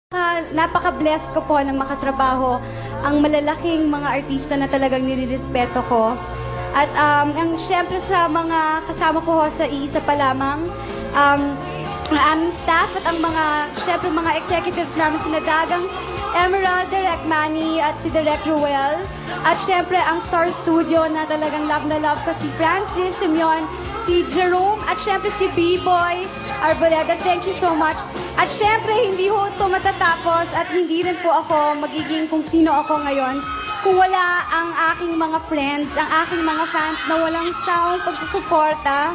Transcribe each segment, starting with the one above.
Napaka-blessed ko po na makatrabaho ang malalaking mga artista na talagang nilirespeto ko. At ang syempre sa mga kasama ko sa iisa pa lamang, ang aming staff at ang mga, syempre mga executives namin, sina Dagang Emerald, Direk Manny at si Direk Ruel. At syempre ang Star Studio na talagang love na love ko, si Francis Simeon, si Jerome at syempre si B-Boy Arboleda. Thank you so much. At syempre, hindi ho ito matatapos at hindi rin po ako magiging kung sino ako ngayon kung wala ang aking mga friends, ang aking mga fans na walang sawang pagsusuporta.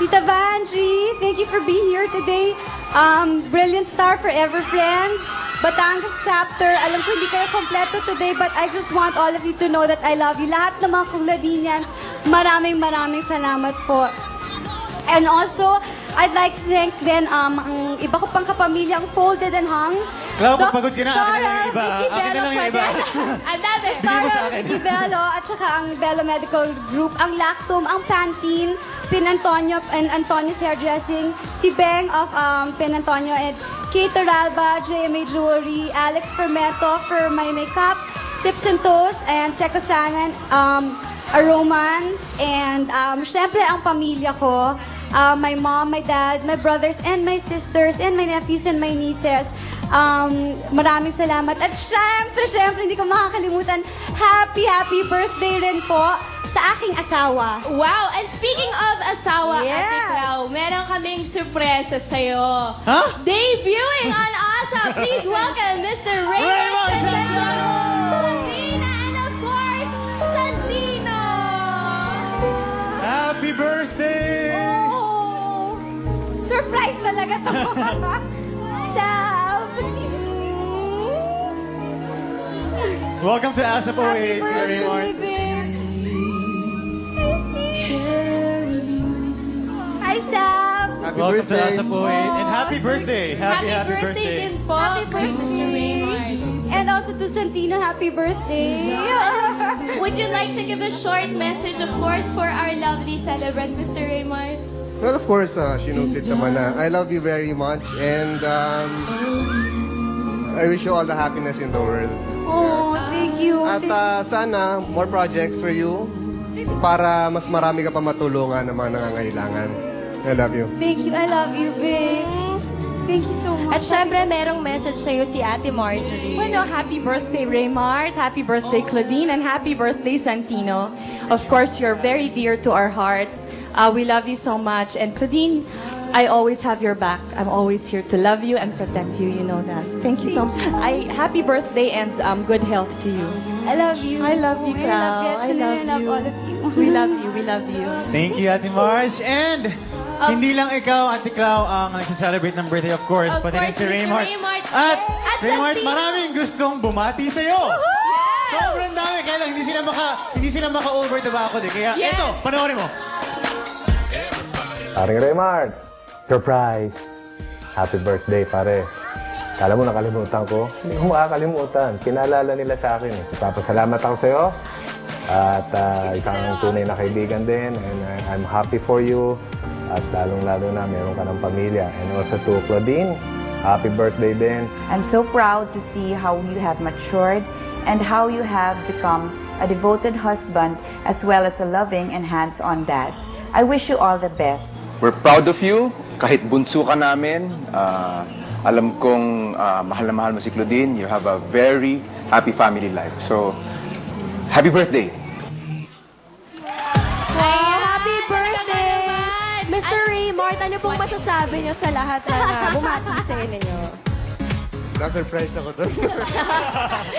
Tita Vanjie, thank you for being here today. Brilliant Star Forever Friends, Batangas Chapter. Alam ko hindi kayo kompleto today, but I just want all of you to know that I love you. Lahat ng mga Kuladinians, maraming salamat po. And also, I'd like to thank din ang iba ko pang kapamilya, ang Folded and Hung. Clau, pagpagod ka na. Akin na lang yung iba. Akin na lang yung iba. Ang dami. Bigay mo sa akin. Ricky Bello, at saka ang Bello Medical Group, ang Lactum, ang Pantene, Pin Antonio and Antonio's Hairdressing, si Beng of Pin Antonio, and Kate Toralba, JMA Jewelry, Alex Fermento for my makeup, Tips and Toes, and Seco Sanan, Aromans, and syempre ang pamilya ko, my mom, my dad, my brothers, and my sisters, and my nephews and my nieces. Maraming salamat. At syempre, hindi ko makakalimutan, happy birthday rin po sa aking asawa. Wow! And speaking of asawa, Yeah. Ate Clau, meron kaming surpresa sa'yo. Huh? Debuting on ASA, please welcome Mr. Raymond Raymond Santino! Sabina, and of course, Santino! Happy birthday! Oh, surprise talaga to. Sab. Welcome to ASAP 08, Raymond. Hi, Sab. Welcome to ASAP 08. And happy birthday. Happy birthday din po, Happy birthday. Mr. Raymond. And also to Santino, happy birthday. Would you like to give a short message, of course, for our lovely celebrant, Mr. Raymond? Well, of course, she knows it naman na I love you very much and I wish you all the happiness in the world. Oh, thank you. At sana, more projects for you para mas marami ka pa matulungan ng mga nangangailangan. I love you. Thank you. I love you, babe. Thank you so much. At syempre, merong message sa'yo si Ate Marjorie. Bueno, happy birthday, Raymart. Happy birthday, Claudine. And happy birthday, Santino. Of course, you're very dear to our hearts. We love you so much. And Claudine, I always have your back. I'm always here to love you and protect you. You know that. Thank you so much. Happy birthday and good health to you. I love you. I love you, I love you. Clau. Actually, I love you. all of you. We love you. We love you. Thank you, Ate Marge. And hindi lang ikaw, Ate Clau, ang nagsaselebrate ng birthday, of course. Of Pati rin course, si Mr. Raymart. Raymart. At At Raymart, Santino. maraming gustong bumati sa'yo. Sobrang dami. Kaya lang, hindi sila maka-over the bakod eh. Kaya Yes. eto, panoorin mo. Paring Raymart, surprise! Happy birthday, pare. Kala mo nakalimutan ko? Hindi ko makakalimutan. Pinaalala nila sa akin. Papasalamat ako sa'yo. At isang tunay na kaibigan din. And I'm happy for you. At lalong-lalo na meron ka ng pamilya. And also to Claudine, happy birthday din. I'm so proud to see how you have matured and how you have become a devoted husband as well as a loving and hands-on dad. I wish you all the best. We're proud of you. Kahit bunso ka namin, alam kong mahal na mahal mo si Claudine. You have a very happy family life. So, happy birthday! Happy birthday! Mr. Raymart, ano pong masasabi niyo sa lahat na bumati sa inyo? Na-surprise ako doon.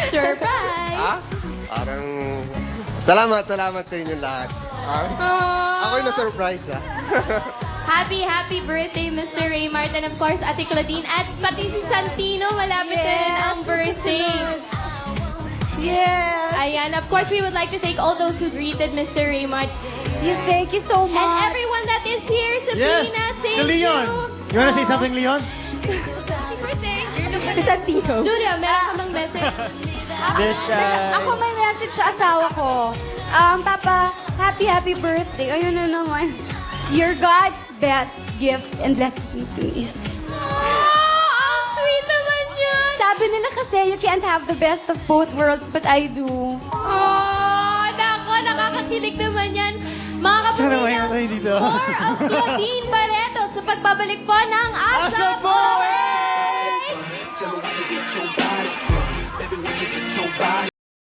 Surprise! Parang salamat sa inyong lahat. Ako yung na-surprise Happy birthday, Mr. Raymart. And of course, Ate Claudine. At pati si Santino, malapit na rin ang birthday. Yeah. Ayan, of course, we would like to thank all those who greeted Mr. Raymart. Yes, thank you so much. And everyone that is here, Yes. Sabrina, thank Si Leon. you. You wanna say something, Leon? Happy birthday. Santino. Julia, meron ka bang message? Ako may message sa asawa ko. Papa, happy birthday. Ayun na naman. You're God's best gift and blessing to me. Oh, ang sweet naman niya. nila kasi you can't have the best of both worlds, but I do. Oh, nako, nakakakilig naman yan. Mga Sana kapamilya, mahimatay dito. more of Claudine Barreto sa pagbabalik po ng Asa Asa Poe!